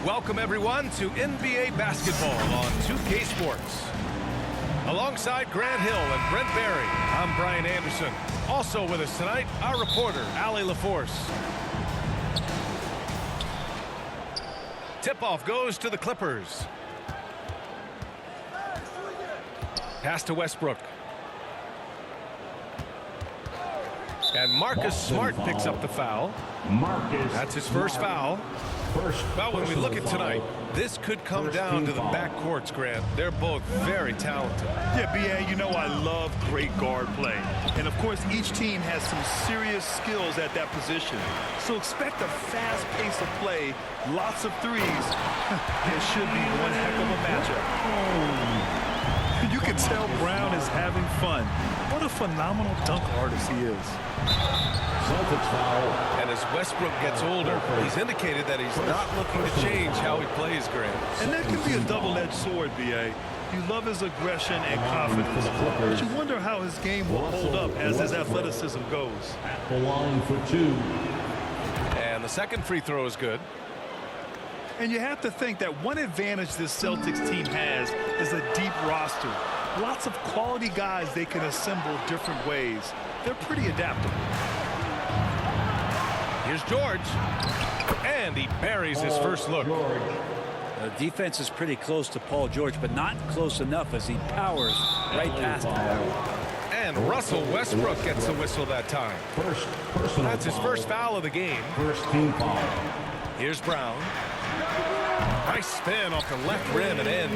Welcome, everyone, to NBA basketball on 2K Sports. Alongside Grant Hill and Brent Barry, I'm Brian Anderson. Also with us tonight, our reporter, Allie LaForce. Tip-off goes to the Clippers. Pass to Westbrook. And Marcus Smart picks up the foul. That's his first foul. Well, when we look at tonight, this could come down to the backcourts, Grant. They're both very talented. Yeah, B.A., you know I love great guard play. And, of course, each team has some serious skills at that position. So expect a fast pace of play, lots of threes. It should be one heck of a matchup. You can tell Brown is having fun. What a phenomenal dunk artist he is. And as Westbrook gets older, he's indicated that he's not looking to change how he plays, Grant. And that can be a double-edged sword, B.A. You love his aggression and confidence, but you wonder how his game will hold up as his athleticism goes. At the line for two. And the second free throw is good. And you have to think that one advantage this Celtics team has is a deep roster. Lots of quality guys they can assemble different ways. They're pretty adaptable. Here's George. And he buries his first look. The defense is pretty close to Paul George, but not close enough as he powers right past him. And Russell Westbrook gets the whistle that time. That's his first foul of the game. First team foul. Here's Brown. Nice spin off the left rim and in.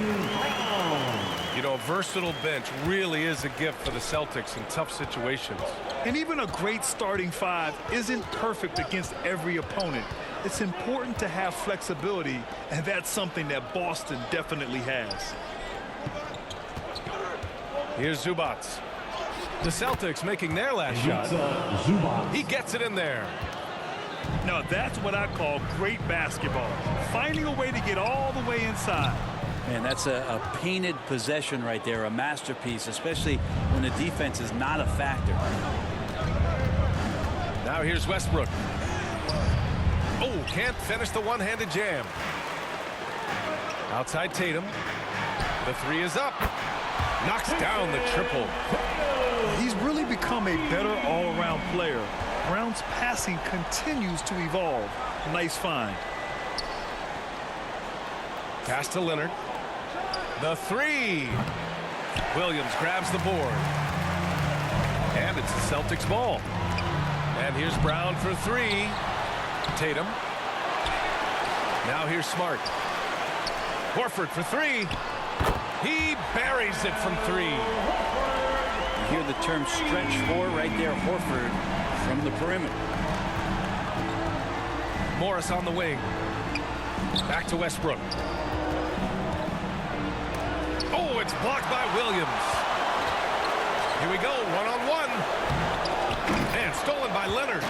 You know, a versatile bench really is a gift for the Celtics in tough situations. And even a great starting five isn't perfect against every opponent. It's important to have flexibility, and that's something that Boston definitely has. Here's Zubac. The Celtics making their last shot. He gets it in there. Now that's what I call great basketball. Finding a way to get all the way inside. Man, that's a painted possession right there, a masterpiece, especially when the defense is not a factor. Now here's Westbrook. Oh, can't finish the one-handed jam. Outside Tatum. The three is up. Knocks down the triple. He's really become a better all-around player. Brown's passing continues to evolve. Nice find. Pass to Leonard. The three. Williams grabs the board. And it's the Celtics ball. And here's Brown for three. Tatum. Now here's Smart. Horford for three. He buries it from three. You hear the term stretch four right there, Horford from the perimeter. Morris on the wing. Back to Westbrook. Oh, it's blocked by Williams. Here we go, one-on-one. And stolen by Leonard.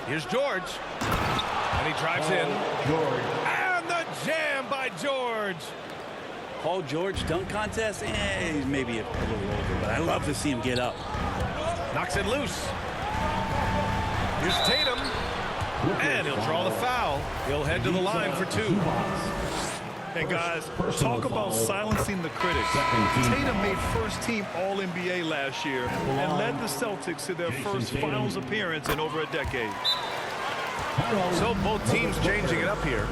Here's George. And he drives in. And the jam by George. Paul George dunk contest? He's maybe a little older, but I love to see him get up. Knocks it loose. Here's Tatum. And he'll draw the foul. He'll head to the line for two. And guys, talk about silencing the critics. Tatum made first-team All-NBA last year and led the Celtics to their first finals appearance in over a decade. So both teams changing it up here.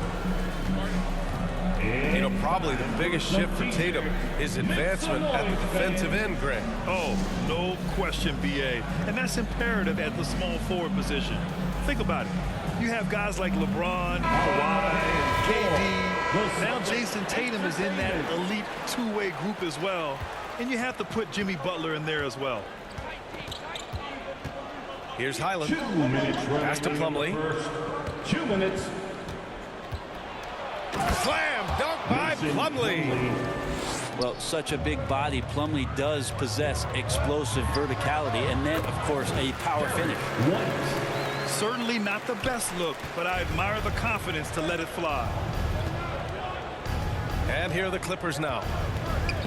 You know, probably the biggest shift for Tatum is advancement at the defensive end, Grant. Oh, no question, B.A. And that's imperative at the small forward position. Think about it. You have guys like LeBron, Kawhi, KD. Now Jason Tatum is in that elite two-way group as well. And you have to put Jimmy Butler in there as well. Here's Highland. 2 minutes Pass to remaining in Plumlee. the first. 2 minutes. Slam dunk by Plumlee. Well, such a big body, Plumlee does possess explosive verticality and then, of course, a power finish. White. Certainly not the best look, but I admire the confidence to let it fly. And here are the Clippers now,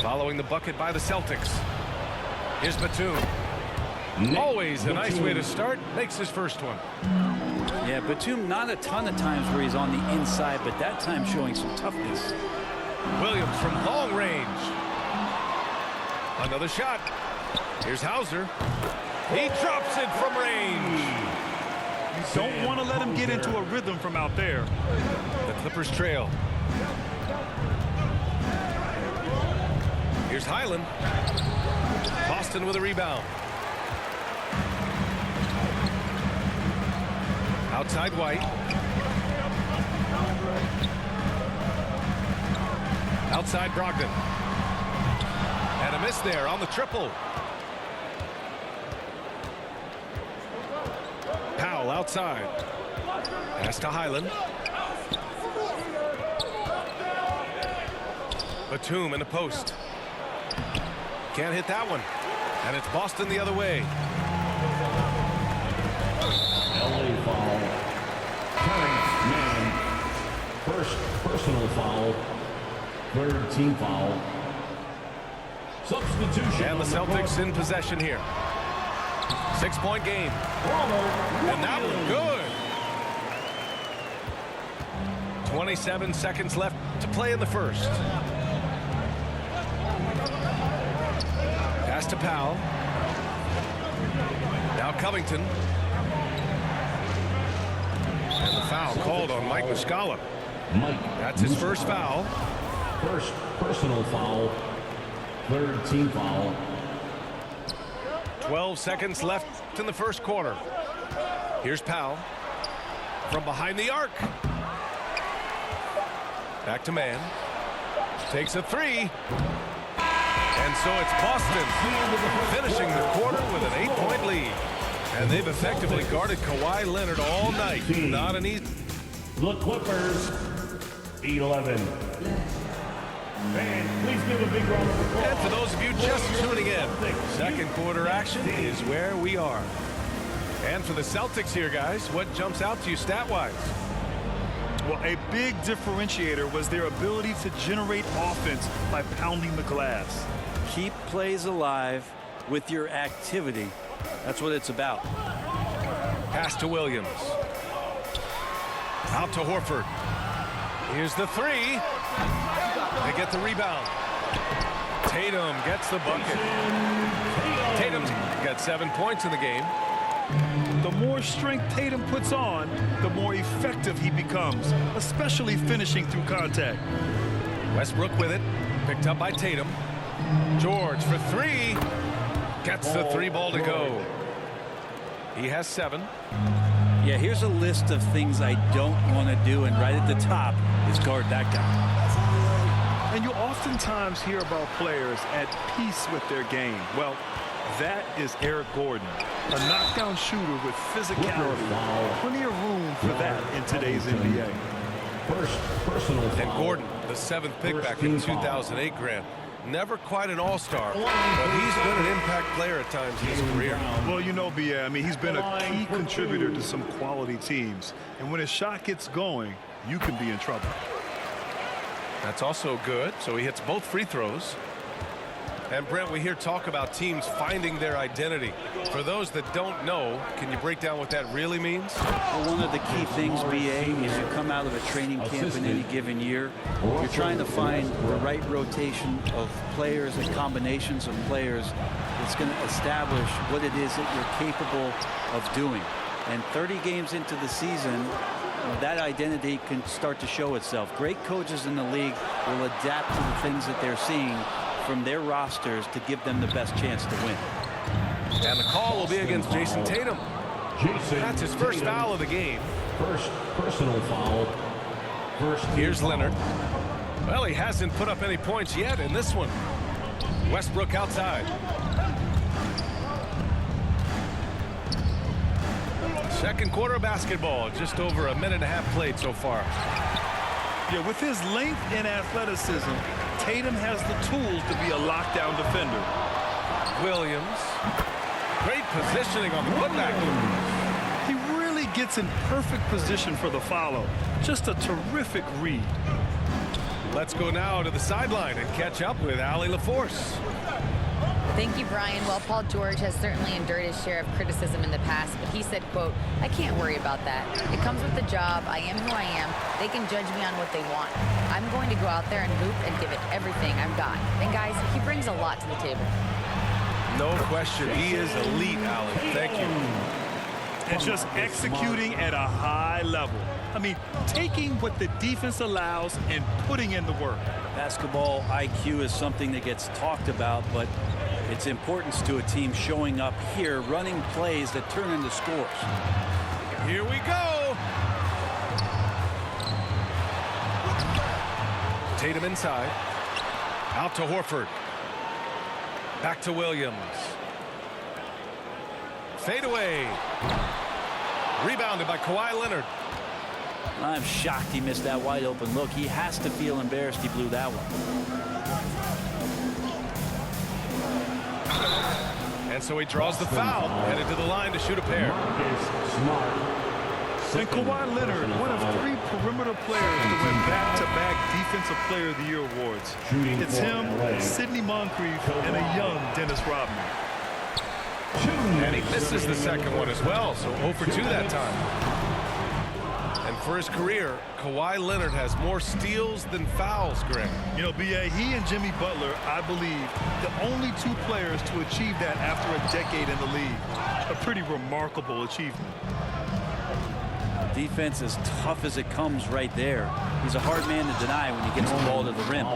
following the bucket by the Celtics. Here's Batum. Always a nice way to start. Makes his first one. Yeah, Batum not a ton of times where he's on the inside, but that time showing some toughness. Williams from long range. Another shot. Here's Hauser. He drops it from range. You don't want to let him get into a rhythm from out there. The Clippers trail. Here's Highland. Boston with a rebound. Outside White. Outside Brogdon. And a miss there on the triple. Powell outside. Pass to Highland. Batum in the post. Can't hit that one. And it's Boston the other way. LA foul. Terrence Mann. First personal foul. Third team foul. Substitution. And the Celtics in possession here. 6-point game. And that one good. 27 seconds left to play in the first. Pass to Powell. Now Covington. And the foul called on Mike Muscala. Mike. That's his first foul. First personal foul. Third team foul. 12 seconds left in the first quarter. Here's Powell from behind the arc. Back to Mann. Takes a three. And so it's Boston finishing the quarter with an 8-point lead. And they've effectively guarded Kawhi Leonard all night. Not an easy. The Clippers 11. And please give a big round of applause. And for those of you just tuning in, second quarter action is where we are. And for the Celtics here, guys, what jumps out to you stat-wise? Well, a big differentiator was their ability to generate offense by pounding the glass. Keep plays alive with your activity. That's what it's about. Pass to Williams. Out to Horford. Here's the three. They get the rebound. Tatum gets the bucket. Tatum's got 7 points in the game. The more strength Tatum puts on, the more effective he becomes, especially finishing through contact. Westbrook with it. Picked up by Tatum. George for three. Gets the three ball to go. He has 7. Yeah, here's a list of things I don't want to do, and right at the top is guard that guy. And you oftentimes hear about players at peace with their game. Well, that is Eric Gordon, a knockdown shooter with physicality. Plenty of room for that in today's NBA. First personal foul. And Gordon, the 7th pick back in 2008, Grant. Never quite an all-star, but he's been an impact player at times in his career. Well, you know, B.A., I mean, he's been a key contributor to some quality teams. And when his shot gets going, you can be in trouble. That's also good. So he hits both free throws. And Brent, we hear talk about teams finding their identity. For those that don't know, can you break down what that really means? Well, one of the key things, BA, is you come out of a training camp in any given year. You're trying to find the right rotation of players and combinations of players that's going to establish what it is that you're capable of doing. And 30 games into the season, that identity can start to show itself. Great coaches in the league will adapt to the things that they're seeing from their rosters to give them the best chance to win. And the call will be against Jason Tatum. That's his first foul of the game. First personal foul. Here's Leonard. Well, he hasn't put up any points yet in this one. Westbrook outside. Second quarter of basketball. Just over a minute and a half played so far. Yeah, with his length and athleticism, Tatum has the tools to be a lockdown defender. Williams. Great positioning on the putback. He really gets in perfect position for the follow. Just a terrific read. Let's go now to the sideline and catch up with Allie LaForce. Thank you, Brian. Well, Paul George has certainly endured his share of criticism in the past, but he said, quote, "I can't worry about that. It comes with the job. I am who I am. They can judge me on what they want. I'm going to go out there and hoop and give it everything I've got." And guys, he brings a lot to the table. No question. He is elite, Allie. Thank you. And just executing at a high level. I mean, taking what the defense allows and putting in the work. Basketball IQ is something that gets talked about, but its importance to a team showing up here, running plays that turn into scores. Here we go. Tatum inside. Out to Horford. Back to Williams. Fade away. Rebounded by Kawhi Leonard. I'm shocked he missed that wide open look. He has to feel embarrassed he blew that one. And so he draws the foul, headed to the line to shoot a pair. And Kawhi Leonard, one of 3 perimeter players to win back-to-back Defensive Player of the Year awards. It's him, Sidney Moncrief, and a young Dennis Rodman. And he misses the second one as well, so 0 for 2 that time. And for his career, Kawhi Leonard has more steals than fouls, Greg. You know, B.A., he and Jimmy Butler, I believe, the only 2 players to achieve that after a decade in the league. A pretty remarkable achievement. Defense as tough as it comes right there. He's a hard man to deny when he gets the ball to the rim.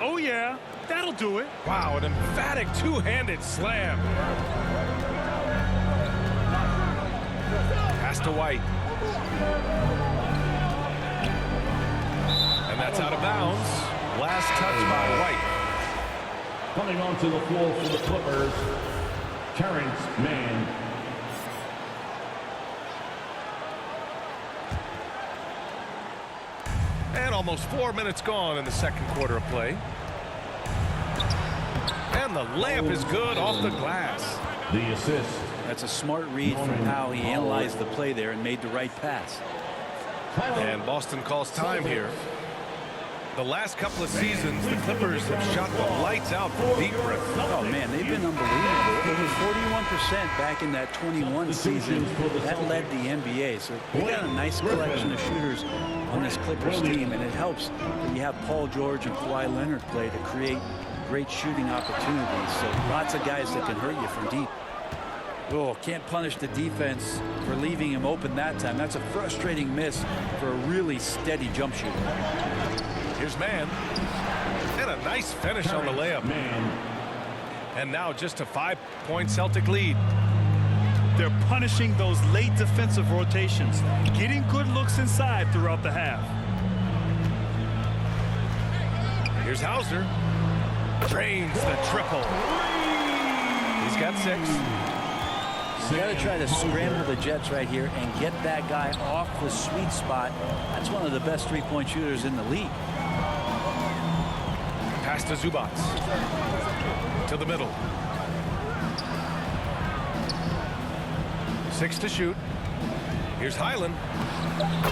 Oh, yeah, that'll do it. Wow, an emphatic two-handed slam. Pass to White. And that's out of bounds. Last touch by White. Coming onto the floor for the Clippers, Terrence Mann. And almost 4 minutes gone in the second quarter of play. And the layup is good off the glass. The assist. That's a smart read from Powell. He analyzed the play there and made the right pass. And Boston calls time here. The last couple of seasons, the Clippers have shot the lights out from deep breath. Oh, man, they've been unbelievable. Over 41% back in that 21 season. That led the NBA. So they got a nice collection of shooters on this Clippers team, and it helps that you have Paul George and Kawhi Leonard play to create great shooting opportunities. So lots of guys that can hurt you from deep. Oh, can't punish the defense for leaving him open that time. That's a frustrating miss for a really steady jump shooter. Here's Mann. And a nice finish on the layup. And now just a 5-point Celtic lead. They're punishing those late defensive rotations, getting good looks inside throughout the half. Here's Hauser. Drains the triple. He's got 6. You got to try to scramble the Jets right here and get that guy off the sweet spot. That's one of the best three-point shooters in the league. Pass to Zubac. To the middle. 6 to shoot. Here's Highland.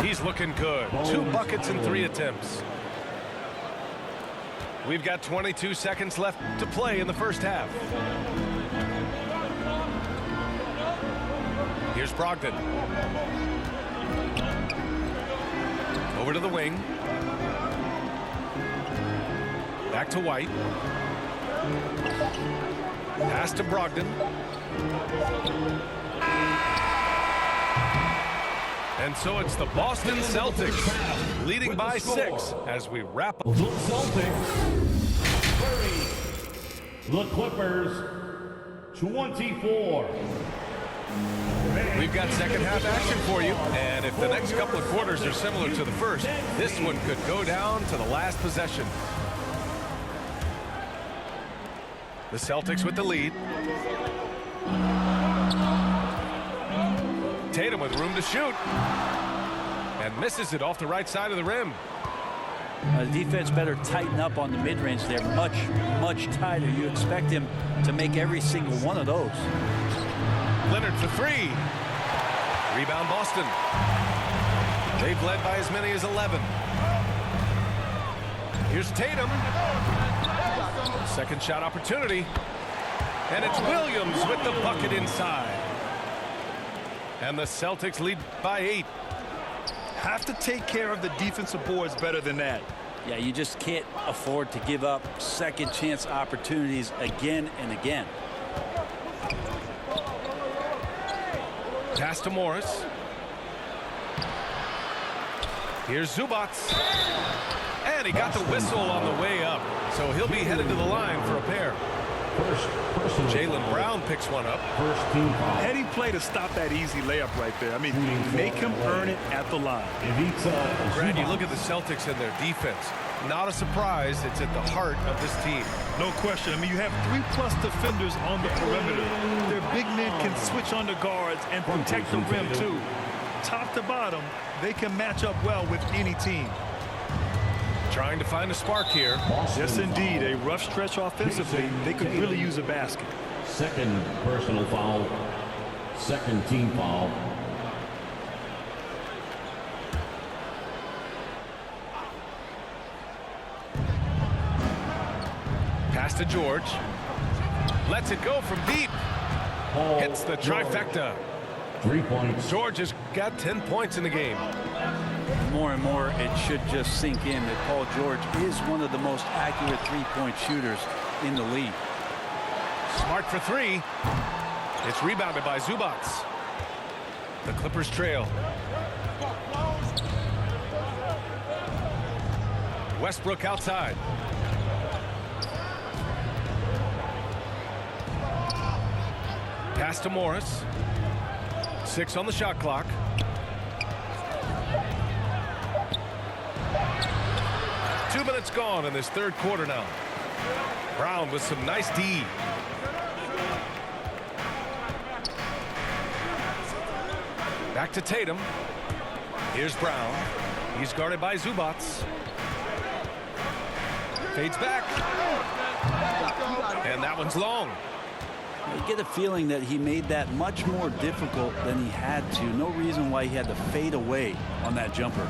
He's looking good. 2 buckets in 3 attempts. We've got 22 seconds left to play in the first half. Here's Brogdon. Over to the wing. Back to White. Pass to Brogdon. And so it's the Boston Celtics leading by 6 as we wrap up. The Celtics 30. The Clippers 24. We've got second half action for you, and if the next couple of quarters are similar to the first, this one could go down to the last possession. The Celtics with the lead. Tatum with room to shoot. And misses it off the right side of the rim. The defense better tighten up on the mid-range. They're much, much tighter. You expect him to make every single one of those. Leonard for three. Rebound Boston. They've led by as many as 11. Here's Tatum. Second shot opportunity. And it's Williams with the bucket inside. And the Celtics lead by 8. Have to take care of the defensive boards better than that. Yeah, you just can't afford to give up second chance opportunities again and again. Pass to Morris. Here's Zubac. And he got the whistle on the way up. So he'll be headed to the line for a pair. Jaylen Brown picks one up. First team foul. Heady play to stop that easy layup right there. I mean, make him earn it at the line. Brad, you look at the Celtics and their defense. Not a surprise. It's at the heart of this team. No question. I mean, you have 3+ defenders on the perimeter. Their big men can switch on the guards and protect the rim, too. Top to bottom, they can match up well with any team. Trying to find a spark here. Yes, indeed. A rough stretch offensively. They could really use a basket. Second personal foul. Second team foul. Pass to George. Lets it go from deep. Hits the trifecta. 3 points. George has got 10 points in the game. More and more, it should just sink in that Paul George is one of the most accurate three-point shooters in the league. Smart for three. It's rebounded by Zubac. The Clippers trail. Westbrook outside. Pass to Morris. 6 on the shot clock. Two minutes gone in this third quarter now. Brown with some nice D. Back to Tatum. Here's Brown. He's guarded by Zubac. Fades back. And that one's long. You get a feeling that he made that much more difficult than he had to. No reason why he had to fade away on that jumper.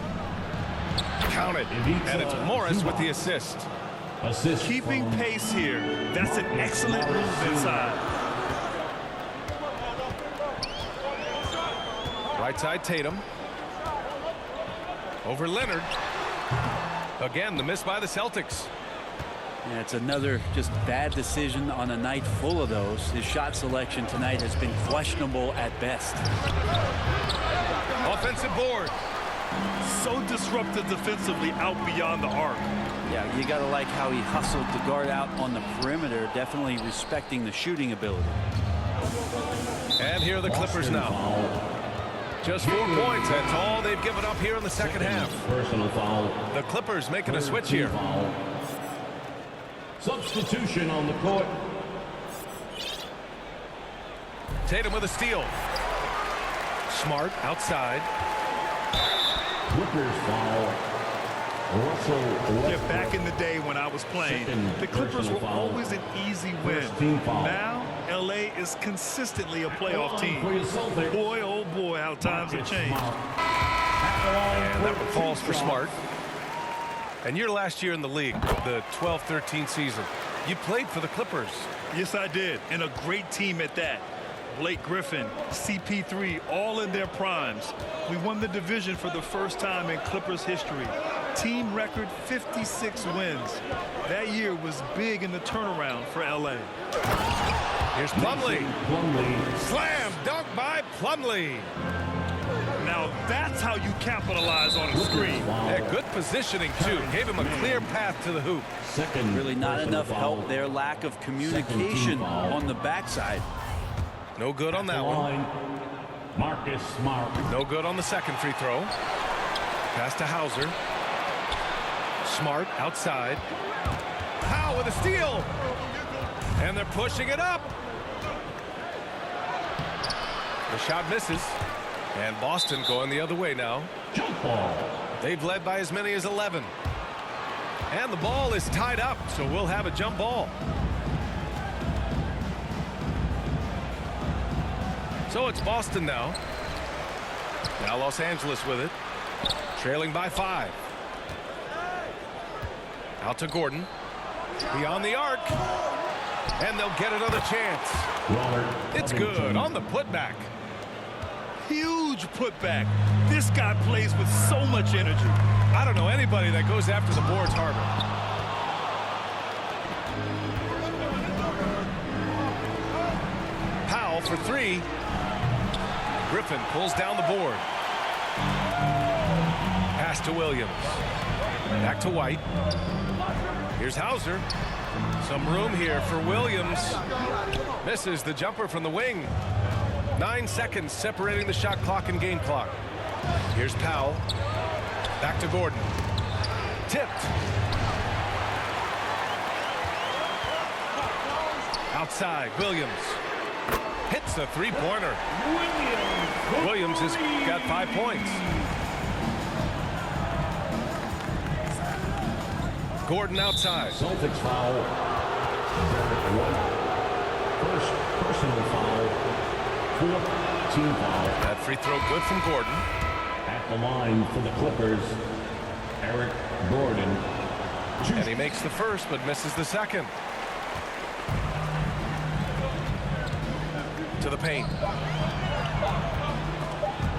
Count it. And it's Morris with the assist. Keeping pace here. That's an excellent move inside. Right side Tatum. Over Leonard. Again, the miss by the Celtics. Yeah, it's another just bad decision on a night full of those. His shot selection tonight has been questionable at best. Offensive board. So disruptive defensively out beyond the arc. Yeah, you got to like how he hustled to guard out on the perimeter, definitely respecting the shooting ability. And here are the Clippers now. Just 4 points. That's all they've given up here in the second half. Personal foul. The Clippers making a switch here. Foul. Substitution on the court. Tatum with a steal. Smart outside. Clippers foul. Yeah, back in the day when I was playing, the Clippers were always an easy win. Now, LA is consistently a playoff team. Boy, oh boy, how times have changed. And that one falls for Smart. And your last year in the league, the 12-13 season, you played for the Clippers. Yes, I did, and a great team at that. Blake Griffin, CP3, all in their primes. We won the division for the first time in Clippers history. Team record 56 wins. That year was big in the turnaround for LA. Here's Plumlee. Slam dunk by Plumlee. Now that's how you capitalize on a screen. Yeah, good positioning too. Gave him a clear path to the hoop. Really not enough help there. Lack of communication on the backside. No good on that one. Marcus Smart. No good on the second free throw. Pass to Hauser. Smart outside. Howe with a steal. And they're pushing it up. The shot misses. And Boston going the other way now. Jump ball. They've led by as many as 11. And the ball is tied up, so we'll have a jump ball. So it's Boston now. Now Los Angeles with it. Trailing by 5. Out to Gordon. Beyond the arc. And they'll get another chance. It's good on the putback. Huge putback. This guy plays with so much energy. I don't know anybody that goes after the boards harder. Powell for 3. Griffin pulls down the board. Pass to Williams. Back to White. Here's Hauser. Some room here for Williams. Misses the jumper from the wing. 9 seconds separating the shot clock and game clock. Here's Powell. Back to Gordon. Tipped. Outside, Williams. Hits a three-pointer. Williams has got 5 points. Gordon outside. Celtics foul. First personal foul. 4th team foul. That free throw good from Gordon. At the line for the Clippers, Eric Gordon. And he makes the first but misses the second. To the paint.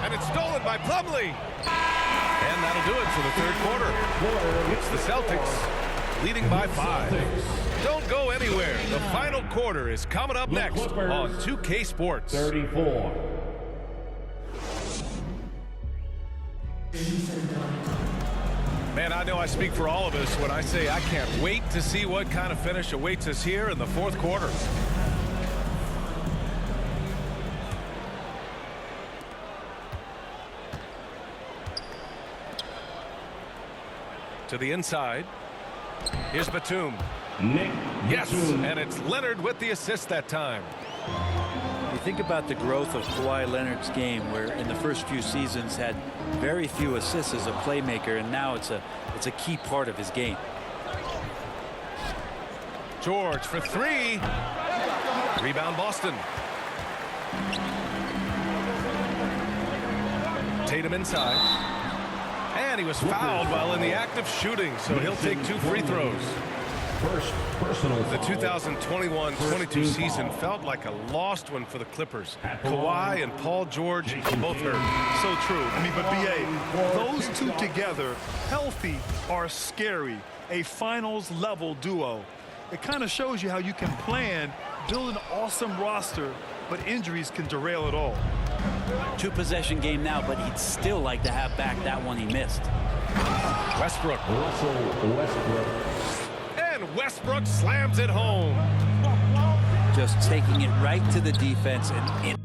And it's stolen by Plumlee. And that'll do it for the third quarter. It's the Celtics leading by 5. Don't go anywhere. The final quarter is coming up next on 2K Sports. 34. Man, I know I speak for all of us when I say I can't wait to see what kind of finish awaits us here in the fourth quarter. To the inside. Here's Batum. Nick Yes, Batum. and it's Leonard with the assist that time. You think about the growth of Kawhi Leonard's game, where in the first few seasons had very few assists as a playmaker, and now it's a key part of his game. George for 3. Rebound Boston. Tatum inside. And he was fouled while in the act of shooting, so he'll take 2 free throws. First personal The foul. 2021-22 season felt like a lost one for the Clippers. Kawhi and Paul George both hurt. So true. I mean, but B.A., those two together, healthy, are scary. A finals-level duo. It kind of shows you how you can plan, build an awesome roster, but injuries can derail it all. 2-possession game now, but he'd still like to have back that one he missed. Westbrook. Russell Westbrook. And Westbrook slams it home. Just taking it right to the defense and in.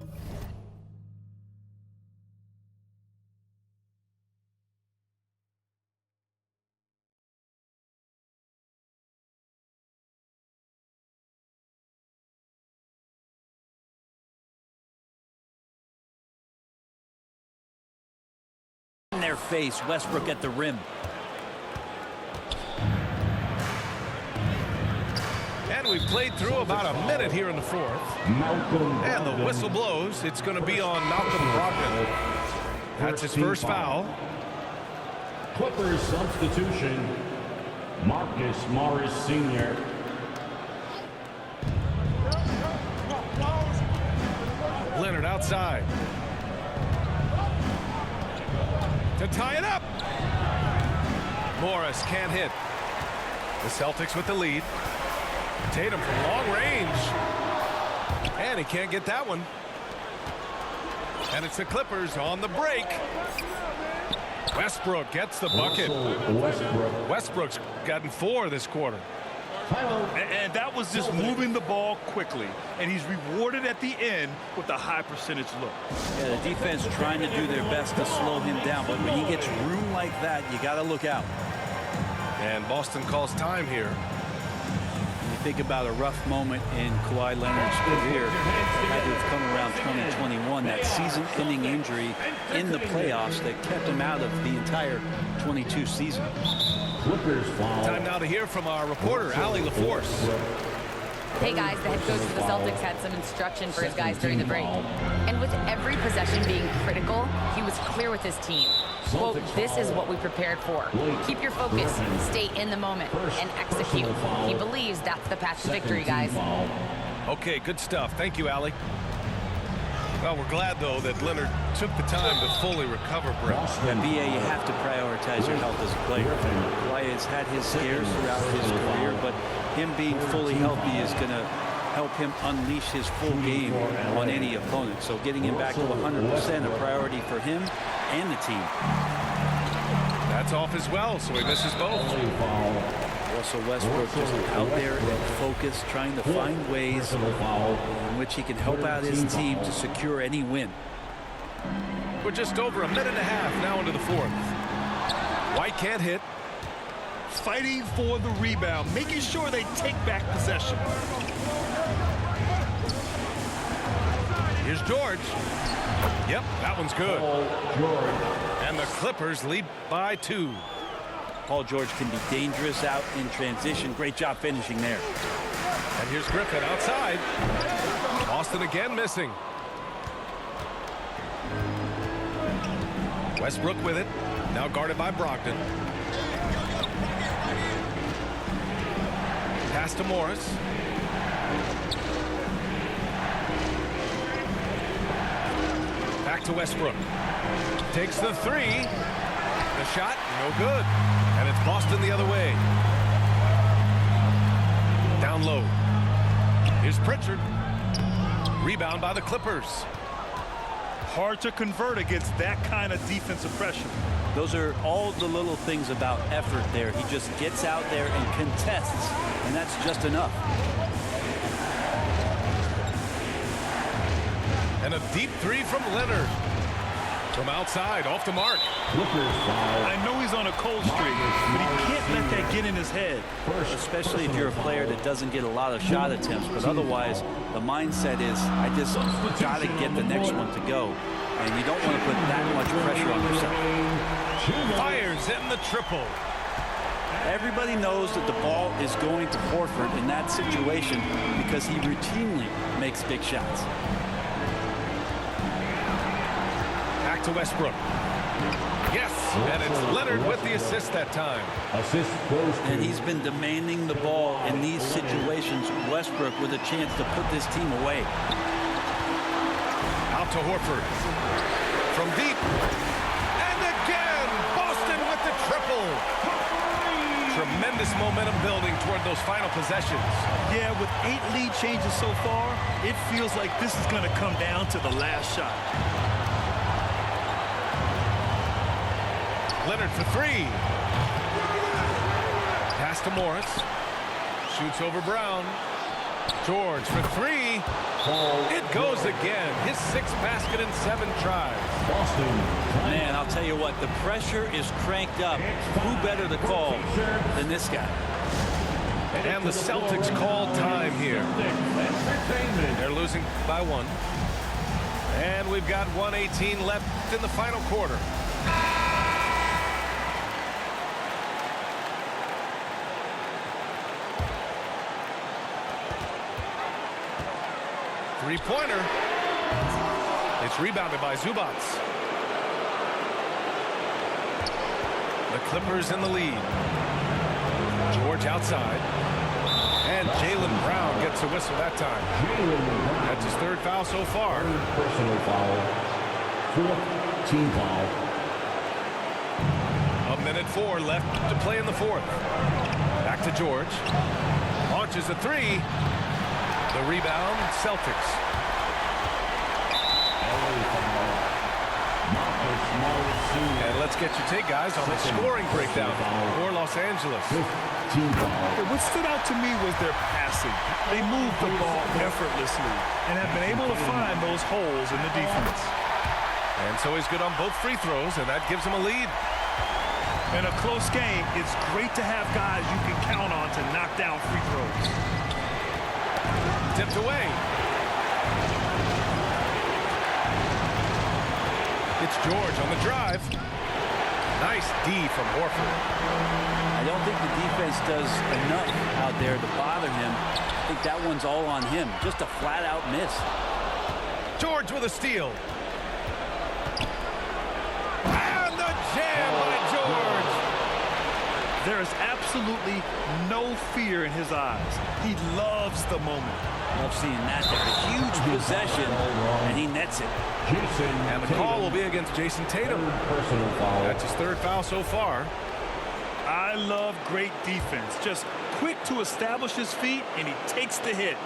In their face, Westbrook at the rim. And we've played through about a minute here in the fourth. Malcolm And the Brogdon. whistle blows. It's going to be on Malcolm Brogdon. That's his first foul. Clippers substitution. Marcus Morris Sr. Leonard outside. To tie it up. Morris can't hit. The Celtics with the lead. Tatum from long range. And he can't get that one. And it's the Clippers on the break. Westbrook gets the bucket. Russell Westbrook. Westbrook's gotten 4 this quarter. And that was just moving the ball quickly. And he's rewarded at the end with a high percentage look. Yeah, the defense trying to do their best to slow him down, but when he gets room like that, you got to look out. And Boston calls time here. think about a rough moment in Kawhi Leonard's career, it had to have come around 2021, that season-ending injury in the playoffs that kept him out of the entire 22 season. Time now to hear from our reporter, Allie LaForce. Hey guys, the head coach of the Celtics had some instruction for his guys during the break. And with every possession being critical, he was clear with his team. Quote, this is what we prepared for. Keep your focus, stay in the moment, and execute. He believes that's the path to victory, guys. Okay, good stuff. Thank you, Allie. Well, we're glad, though, that Leonard took the time to fully recover, Brett. And BA, you have to prioritize your health as a player. Kawhi has had his scares throughout his career, but him being fully healthy is going to help him unleash his full game on any opponent. So getting him back to 100% a priority for him and the team. That's off as well, so he misses both. Russell Westbrook just out there and focused, trying to find ways in which he can help out his team to secure any win. We're just over a minute and a half now into the fourth. White can't hit. Fighting for the rebound, making sure they take back possession. Here's George. Yep, that one's good. And the Clippers lead by 2. Paul George can be dangerous out in transition. Great job finishing there. And here's Griffin outside. Boston again missing. Westbrook with it. Now guarded by Brogdon. Pass to Morris. Back to Westbrook. Takes the 3. The shot, no good. And it's Boston the other way. Down low. Here's Pritchard. Rebound by the Clippers. Hard to convert against that kind of defensive pressure. Those are all the little things about effort there. He just gets out there and contests, and that's just enough. And a deep 3 from Leonard. From outside, off the mark. I know he's on a cold streak, but he can't let that get in his head. Especially if you're a player that doesn't get a lot of shot attempts, but otherwise the mindset is, I just got to get the next one to go. And you don't want to put that much pressure on yourself. Fires in the triple. Everybody knows that the ball is going to Horford in that situation because he routinely makes big shots. Back to Westbrook. Yes, and it's Leonard with the assist that time. And he's been demanding the ball in these situations. Westbrook with a chance to put this team away. Out to Horford. From deep. And again, Boston with the triple. Tremendous momentum building toward those final possessions. Yeah, with 8 lead changes so far, it feels like this is going to come down to the last shot. Leonard for 3. Pass to Morris. Shoots over Brown. George for 3. It goes again. His 6th basket in 7 tries. Man, I'll tell you what, the pressure is cranked up. Who better to call than this guy? And the Celtics call time here. They're losing by 1. And we've got 1:18 left in the final quarter. Three-pointer. It's rebounded by Zubac. The Clippers in the lead. George outside. And Jaylen Brown gets a whistle that time. That's his 3rd foul so far. Personal foul. 4th team foul. 1:04 left to play in the 4th. Back to George. Launches a 3. The rebound, Celtics. And let's get your take, guys, on the scoring breakdown for Los Angeles. What stood out to me was their passing. They moved the ball effortlessly and have been able to find those holes in the defense. And so he's good on both free throws, and that gives him a lead. In a close game, it's great to have guys you can count on to knock down free throws. tipped away. It's George on the drive. Nice D from Horford. I don't think the defense does enough out there to bother him. I think that one's all on him. Just a flat-out miss. George with a steal. And the jam by George. There is absolutely no fear in his eyes. He loves the moment. Love seeing that there. A huge possession, and he nets it. And the call will be against Jason Tatum. Personal foul. That's his third foul so far. I love great defense. Just quick to establish his feet, and he takes the hit.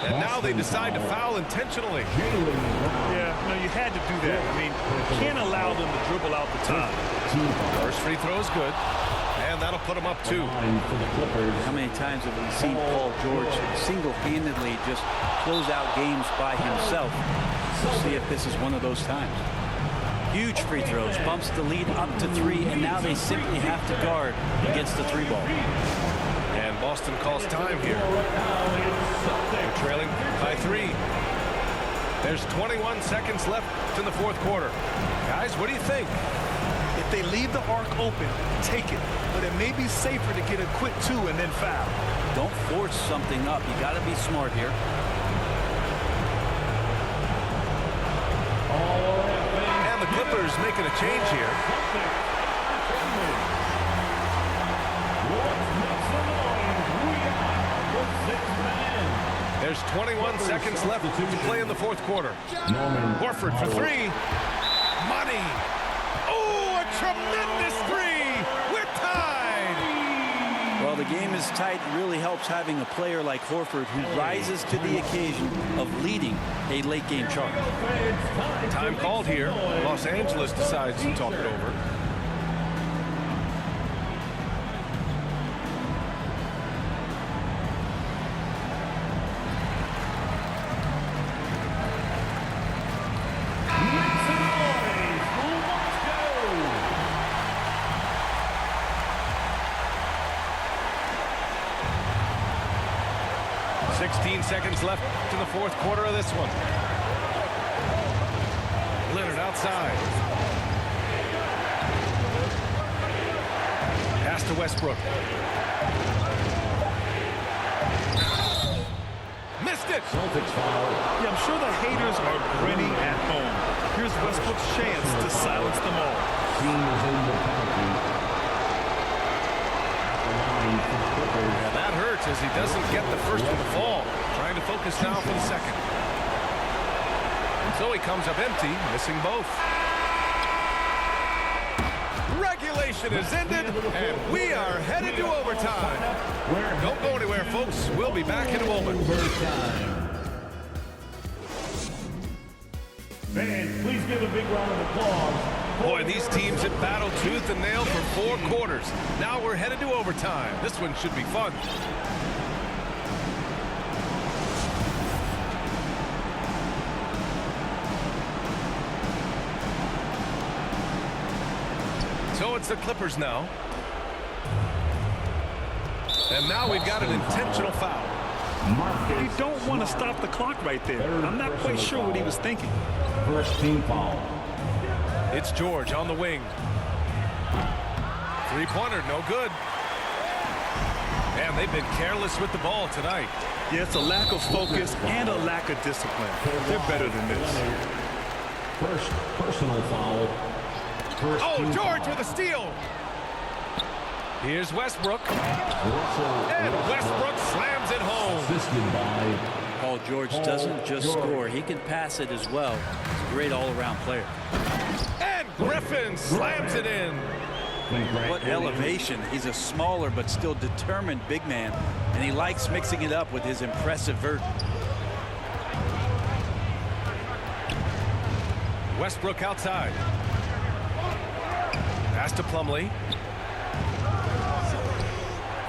And now they decide to foul intentionally. Yeah, no, you had to do that. I mean, you can't allow them to dribble out the top. First free throw is good. And that'll put him up 2. How many times have we seen Paul George single-handedly just close out games by himself? We'll see if this is one of those times. Huge free throws, bumps the lead up to 3, and now they simply have to guard against the 3-ball. And Boston calls time here. They're trailing by 3. There's 21 seconds left in the fourth quarter. Guys, what do you think? If they leave the arc open, take it. But it may be safer to get a quick 2 and then foul. Don't force something up. You got to be smart here. And the Clippers making a change here. There's 21 seconds left to play in the fourth quarter. Horford for 3. Money. Oh, a tremendous 3. We're tied. Well, the game is tight. It really helps having a player like Horford who rises to the occasion of leading a late-game charge. Time called here. Los Angeles decides to talk it over. Seconds left in the fourth quarter of this one. Leonard outside. Pass to Westbrook. Missed it. Celtics foul. Yeah, I'm sure the haters are grinning at home. Here's Westbrook's chance to silence them all. Team is in the penalty. Yeah, that hurts as he doesn't get the first one to fall. Trying to focus now for the second. And so he comes up empty, missing both. Regulation is ended, and we are headed to overtime. Don't go anywhere, folks. We'll be back in a moment. Fans, please give a big round of applause. Boy, these teams have battled tooth and nail for 4 quarters. Now we're headed to overtime. This one should be fun. So it's the Clippers now. And now we've got an intentional foul. You don't want to stop the clock right there. I'm not quite sure what he was thinking. First team foul. It's George on the wing. 3-pointer, no good. And they've been careless with the ball tonight. Yeah, it's a lack of focus and a lack of discipline. They're better than this. First personal foul. Oh, George with a steal. Here's Westbrook. And Westbrook slams it home. Assisted by Paul George doesn't just score. He can pass it as well. He's a great all-around player. And Griffin slams it in. What elevation. He's a smaller but still determined big man, and he likes mixing it up with his impressive vert. Westbrook outside. Pass to Plumlee.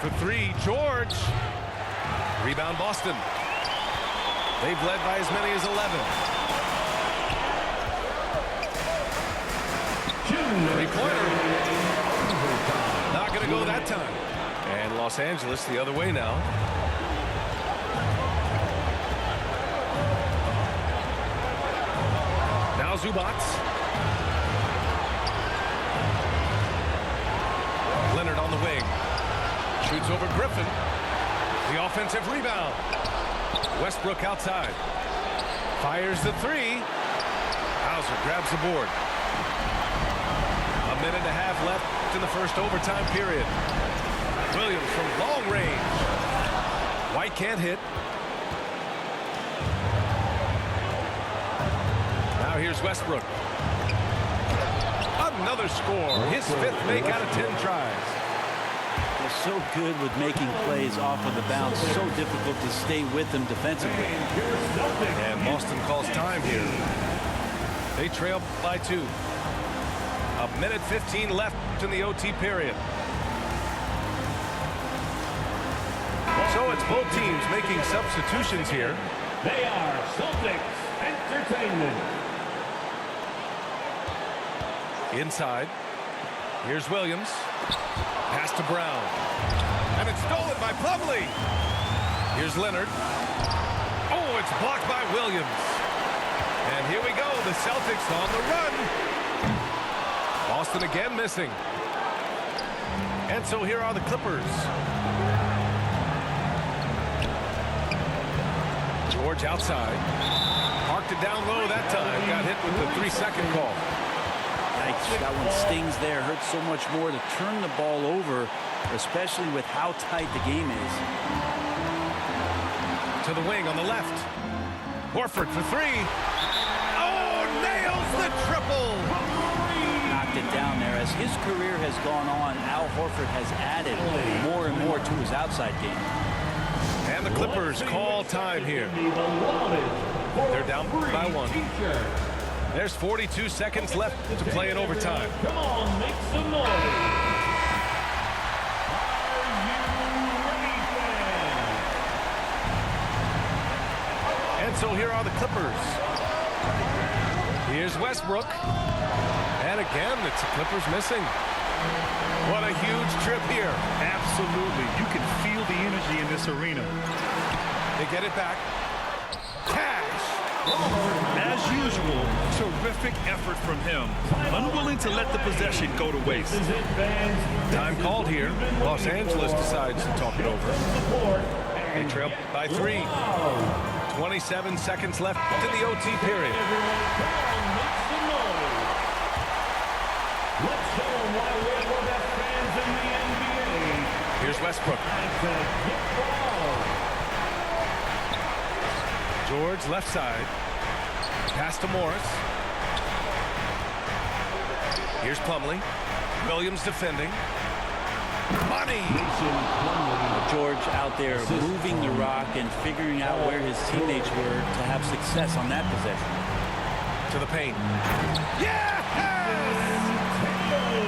For 3, George. Rebound Boston. They've led by as many as 11. 3-pointer. Not going to go that time. And Los Angeles the other way now. Now Zubac. Leonard on the wing. Shoots over Griffin. The offensive rebound. Westbrook outside. Fires the three. Hauser grabs the board. A minute and a half left in the first overtime period. Williams from long range. White can't hit. Now here's Westbrook. Another score. His fifth make out of 10 tries. They're so good with making plays off of the bounce. So difficult to stay with them defensively. And Boston calls time here. They trail by 2. A minute 15 left in the OT period. So it's both teams making substitutions here. They are Celtics Entertainment. Inside. Here's Williams. Pass to Brown. And it's stolen by Plumlee. Here's Leonard. Oh, it's blocked by Williams. And here we go. The Celtics on the run. Boston again missing. And so here are the Clippers. George outside. Parked it down low that time. Got hit with the 3-second call. Yikes, that one stings there. Hurts so much more to turn the ball over, especially with how tight the game is. To the wing on the left. Horford for 3. Oh, nails the triple. Knocked it down there. As his career has gone on, Al Horford has added more and more to his outside game. And the Clippers call time here. They're down by 1. There's 42 seconds left to play in overtime. Come on, make some noise. Are you ready, fans? And so here are the Clippers. Here's Westbrook. And again, it's the Clippers missing. What a huge trip here. Absolutely. You can feel the energy in this arena. They get it back. Cash. As usual, terrific effort from him. Unwilling to let the possession go to waste. Time called here. Los Angeles decides to talk it over. They trail by 3. 27 seconds left in the OT period. Here's Westbrook. George left side. Pass to Morris. Here's Plumlee. Williams defending. Money. George out there moving the rock and figuring out where his teammates were to have success on that possession. To the paint. Yes!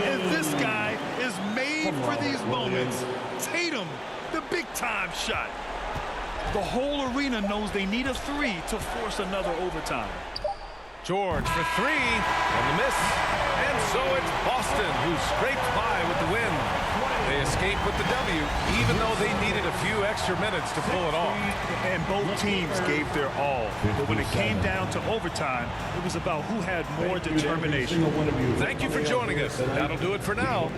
And this guy is made for these moments. Tatum, the big-time shot. The whole arena knows they need a 3 to force another overtime. George for 3 on the miss. And so it's Boston who scraped by with the win. They escape with the W, even though they needed a few extra minutes to pull it off. And both teams gave their all. But when it came down to overtime, it was about who had more determination. Thank you for joining us. That'll do it for now.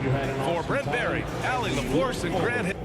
For Brent Barry, Allie LaForce, and Grant Hill.